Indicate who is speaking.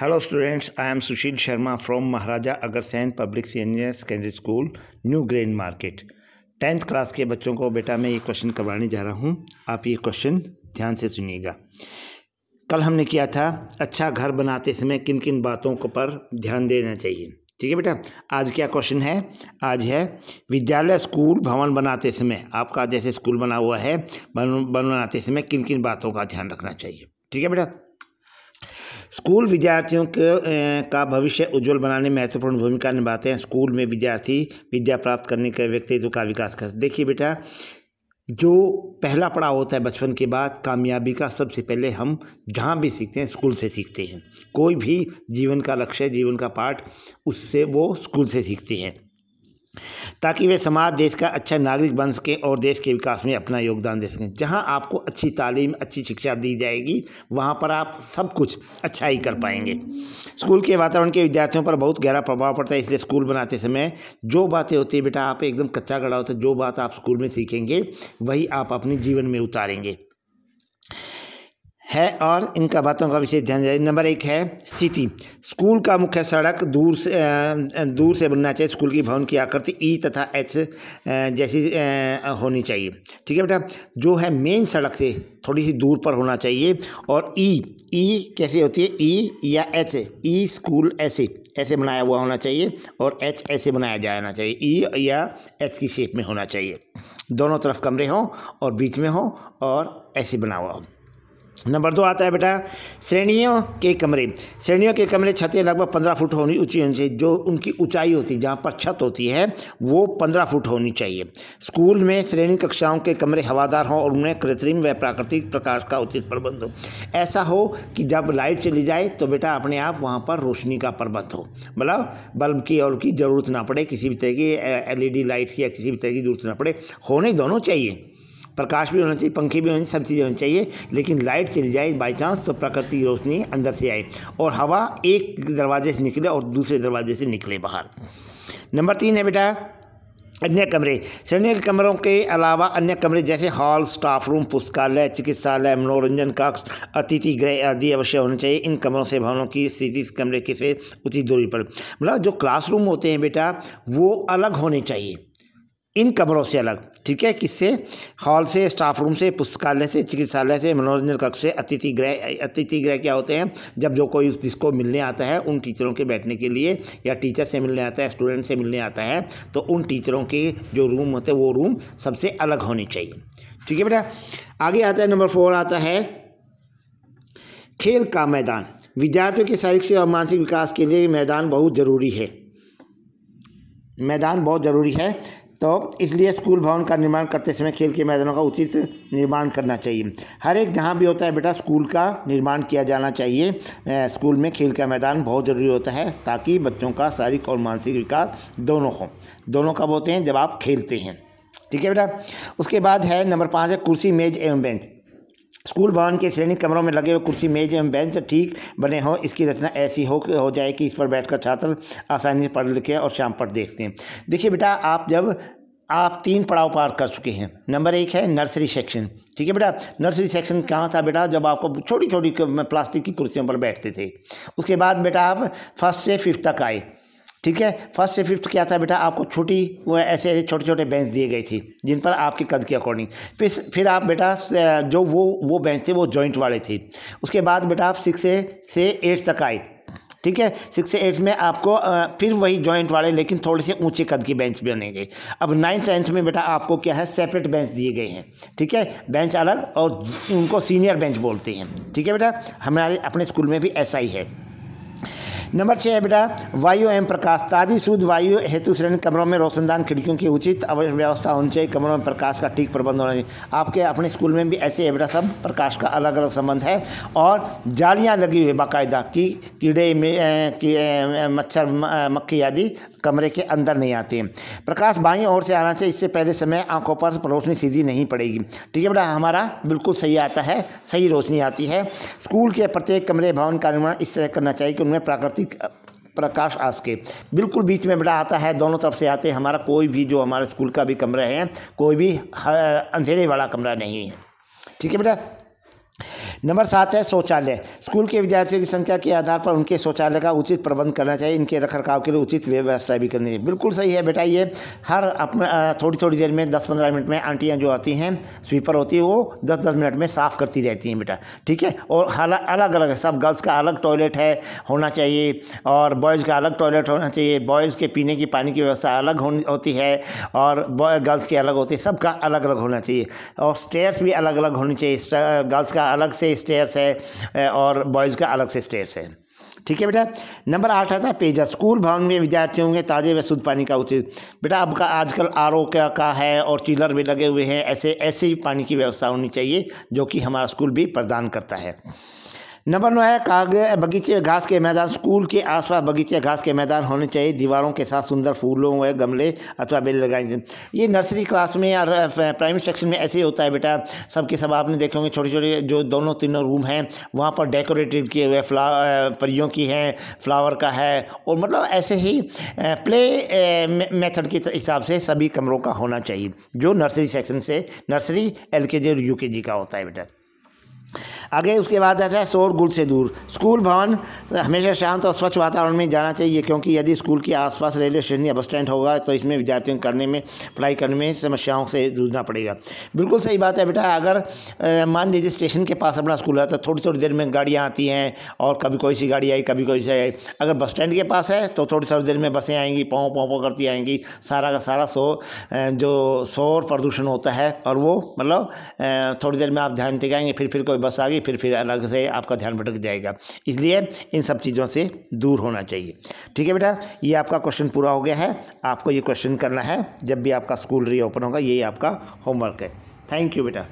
Speaker 1: Hello students, I am Sushil Sharma from Maharaja Agarsain Public Senior Secondary School, New Grain Market। 10th class के बच्चों को बेटा मैं ये क्वेश्चन करवाने जा रहा हूँ। आप ये क्वेश्चन ध्यान से सुनिएगा। कल हमने किया था अच्छा घर बनाते समय किन किन बातों को पर ध्यान देना चाहिए। ठीक है बेटा, आज क्या क्वेश्चन है? आज है विद्यालय स्कूल भवन बनाते समय, आपका जैसे स्कूल बना हुआ है, बनाते समय किन किन बातों का ध्यान रखना चाहिए। ठीक है बेटा, स्कूल विद्यार्थियों का भविष्य उज्जवल बनाने में महत्वपूर्ण भूमिका निभाते हैं। स्कूल में विद्यार्थी विद्या प्राप्त करने के व्यक्तित्व का विकास करते। देखिए बेटा, जो पहला पड़ाव होता है बचपन के बाद कामयाबी का, सबसे पहले हम जहाँ भी सीखते हैं स्कूल से सीखते हैं। कोई भी जीवन का लक्ष्य, जीवन का पाठ, उससे वो स्कूल से सीखते हैं, ताकि वे समाज देश का अच्छा नागरिक बन सके और देश के विकास में अपना योगदान दे सकें। जहां आपको अच्छी तालीम, अच्छी शिक्षा दी जाएगी, वहां पर आप सब कुछ अच्छा ही कर पाएंगे। स्कूल के वातावरण के विद्यार्थियों पर बहुत गहरा प्रभाव पड़ता है, इसलिए स्कूल बनाते समय जो बातें होती है बेटा, आप एकदम कच्चा गड़ा होता है। जो बात आप स्कूल में सीखेंगे वही आप अपने जीवन में उतारेंगे है, और इनका बातों का विशेष ध्यान दें। नंबर 1 है स्थिति। स्कूल का मुख्य सड़क दूर से बनना चाहिए। स्कूल की भवन की आकृति ई तथा एच जैसी होनी चाहिए। ठीक है बेटा, जो है मेन सड़क से थोड़ी सी दूर पर होना चाहिए। और ई कैसे होती है? ई या एच, ई स्कूल ऐसे बनाया हुआ होना चाहिए और एच ऐसे बनाया जाना चाहिए। ई या एच की शेप में होना चाहिए। दोनों तरफ कमरे हों और बीच में हो और ऐसे बना हुआ हो। नंबर 2 आता है बेटा श्रेणियों के कमरे। श्रेणियों के कमरे छतें लगभग 15 फुट ऊंची होनी चाहिए। जो उनकी ऊंचाई होती है, जहाँ पर छत होती है, वो 15 फुट होनी चाहिए। स्कूल में श्रेणी कक्षाओं के कमरे हवादार हों और उनमें कृत्रिम व प्राकृतिक प्रकाश का उचित प्रबंध हो। ऐसा हो कि जब लाइट चली जाए तो बेटा अपने आप वहाँ पर रोशनी का प्रबंध हो, मतलब बल्ब की और की ज़रूरत ना पड़े, किसी भी तरह की LED लाइट की या किसी भी तरह की ज़रूरत ना पड़े। होने दोनों चाहिए, प्रकाश भी होना चाहिए, पंखे भी होने चाहिए, सब चीज़ें होनी चाहिए। लेकिन लाइट चली जाए बाई चांस तो प्राकृतिक रोशनी अंदर से आए और हवा एक दरवाजे से निकले और दूसरे दरवाजे से निकले बाहर। नंबर 3 है बेटा अन्य कमरे। श्रेणी के कमरों के अलावा अन्य कमरे जैसे हॉल, स्टाफ रूम, पुस्तकालय, चिकित्सालय, मनोरंजन कक्ष, अतिथि गृह आदि अवश्य होने चाहिए। इन कमरों से भवनों की स्थिति इस कमरे के से उचित दूरी पर, मतलब जो क्लासरूम होते हैं बेटा वो अलग होने चाहिए इन कमरों से अलग। ठीक है, किससे? हॉल से, स्टाफ रूम से, पुस्तकालय से, चिकित्सालय से, मनोरंजन कक्ष से, अतिथि गृह। अतिथि गृह क्या होते हैं? जब जो कोई जिसको मिलने आता है उन टीचरों के बैठने के लिए, या टीचर से मिलने आता है, स्टूडेंट से मिलने आता है, तो उन टीचरों के जो रूम होते हैं वो रूम सबसे अलग होने चाहिए। ठीक है बेटा, आगे आता है नंबर 4 आता है खेल का मैदान। विद्यार्थियों के शारीरिक और मानसिक विकास के लिए मैदान बहुत ज़रूरी है। मैदान बहुत ज़रूरी है, तो इसलिए स्कूल भवन का निर्माण करते समय खेल के मैदानों का उचित निर्माण करना चाहिए। हर एक जहाँ भी होता है बेटा स्कूल का निर्माण किया जाना चाहिए। स्कूल में खेल का मैदान बहुत ज़रूरी होता है, ताकि बच्चों का शारीरिक और मानसिक विकास दोनों हो। दोनों कब होते हैं? जब आप खेलते हैं। ठीक है बेटा, उसके बाद है नंबर 5 है कुर्सी, मेज एवं बेंच। स्कूल भवन के श्रेणी कमरों में लगे हुए कुर्सी, मेज एवं बेंच ठीक बने हो। इसकी रचना ऐसी हो जाए कि इस पर बैठकर छात्र आसानी से पढ़ लिखें और शाम पर देख सकें। देखिए बेटा, आप 3 पड़ाव पार कर चुके हैं। नंबर 1 है नर्सरी सेक्शन। ठीक है बेटा, नर्सरी सेक्शन कहाँ था बेटा? जब आपको छोटी छोटी प्लास्टिक की कुर्सियों पर बैठते थे। उसके बाद बेटा आप 1st से 5th तक आए। ठीक है, 1st से 5th क्या था बेटा? आपको वो ऐसे छोटे छोटे बेंच दिए गए थे, जिन पर आपके कद के अकॉर्डिंग फिर आप बेटा जो वो बेंच थे वो जॉइंट वाले थे। उसके बाद बेटा आप 6 से 8 तक आए। ठीक है, 6 से 8 में आपको फिर वही जॉइंट वाले लेकिन थोड़े से ऊंचे कद की बेंच बनेंगे। अब 9th 10th में बेटा आपको क्या है? सेपरेट बेंच दिए गए हैं। ठीक है, बेंच अलग, और उनको सीनियर बेंच बोलते हैं। ठीक है बेटा, हमारे अपने स्कूल में भी ऐसा ही है। नंबर 6 है बेटा वायु एवं प्रकाश। ताज़ी शुद्ध वायु हेतु श्रेणी कमरों में रोशनदान खिड़कियों की उचित व्यवस्था होनी चाहिए। कमरों में प्रकाश का ठीक प्रबंध होना चाहिए। आपके अपने स्कूल में भी ऐसे है बेटा, सब प्रकाश का अलग अलग संबंध है। और जालियां लगी हुई बाकायदा कि कीड़े में मच्छर, मक्खी आदि कमरे के अंदर नहीं आते हैं। प्रकाश बाईं ओर से आना चाहिए, इससे पहले समय आंखों पर रोशनी सीधी नहीं पड़ेगी। ठीक है बेटा, हमारा बिल्कुल सही आता है, सही रोशनी आती है। स्कूल के प्रत्येक कमरे भवन का निर्माण इस तरह करना चाहिए कि उनमें प्राकृतिक प्रकाश आ सके। बिल्कुल बीच में बेटा आता है, दोनों तरफ से आते हैं। हमारा कोई भी जो हमारे स्कूल का भी कमरा है, कोई भी अंधेरे वाला कमरा नहीं है। ठीक है बेटा, नंबर 7 है शौचालय। स्कूल के विद्यार्थियों की संख्या के आधार पर उनके शौचालय का उचित प्रबंध करना चाहिए। इनके रखरखाव के लिए उचित व्यवस्था भी करनी चाहिए। बिल्कुल सही है बेटा, ये हर अपना थोड़ी थोड़ी देर में 10-15 मिनट में आंटियाँ जो आती हैं, स्वीपर होती है, वो 10-10 मिनट में साफ़ करती रहती हैं बेटा, ठीक है। और अलग अलग है, सब गर्ल्स का अलग टॉयलेट है होना चाहिए और बॉयज़ का अलग टॉयलेट होना चाहिए। बॉयज़ के पीने की पानी की व्यवस्था अलग होती है और गर्ल्स की अलग होती है, सबका अलग अलग होना चाहिए। और स्टेयर्स भी अलग अलग होनी चाहिए, गर्ल्स का अलग से स्टेयर्स है और बॉयज़ का अलग से स्टेयर्स है, ठीक है बेटा। नंबर 8 आता है पेयजल। स्कूल भवन में विद्यार्थियों के ताज़े व शुद्ध पानी का उचित, बेटा आपका आजकल आरओ का है और चिलर भी लगे हुए हैं, ऐसे ही पानी की व्यवस्था होनी चाहिए जो कि हमारा स्कूल भी प्रदान करता है। नंबर 9 है बगीचे घास के मैदान। स्कूल के आसपास बगीचे घास के मैदान होने चाहिए। दीवारों के साथ सुंदर फूलों व गमले अथवा बेल लगाएंगे। ये नर्सरी क्लास में या प्राइमरी सेक्शन में ऐसे ही होता है बेटा, सबके सब आपने देखे होंगे, छोटे छोटे जो दोनों तीनों रूम हैं वहाँ पर डेकोरेटेड किए हुए परियों की हैं, फ्लावर का है, और मतलब ऐसे ही प्ले मेथड के हिसाब से सभी कमरों का होना चाहिए, जो नर्सरी सेक्शन से नर्सरी LKG और UKG का होता है बेटा। आगे उसके बाद आता है शोर गुल से दूर। स्कूल भवन हमेशा शांत और स्वच्छ वातावरण में जाना चाहिए, क्योंकि यदि स्कूल के आसपास रेलवे स्टेशन या बस स्टैंड होगा तो इसमें विद्यार्थियों पढ़ाई करने में समस्याओं से जूझना पड़ेगा। बिल्कुल सही बात है बेटा। अगर मान लीजिए स्टेशन के पास अपना स्कूल है तो थोड़ी थोड़ी देर में गाड़ियाँ आती हैं और कभी कोई सी गाड़ी आई, कभी कोई सी आई। अगर बस स्टैंड के पास है तो थोड़ी थोड़ी देर में बसें आएंगी, पाँव पाँव करती आएंगी, सारा का सारा जो शोर प्रदूषण होता है, और वो मतलब थोड़ी देर में आप ध्यान टिकाएंगे, फिर कोई बस आ गई, फिर अलग से आपका ध्यान भटक जाएगा। इसलिए इन सब चीज़ों से दूर होना चाहिए, ठीक है बेटा। ये आपका क्वेश्चन पूरा हो गया है। आपको ये क्वेश्चन करना है जब भी आपका स्कूल रीओपन होगा, यही आपका होमवर्क है। थैंक यू बेटा।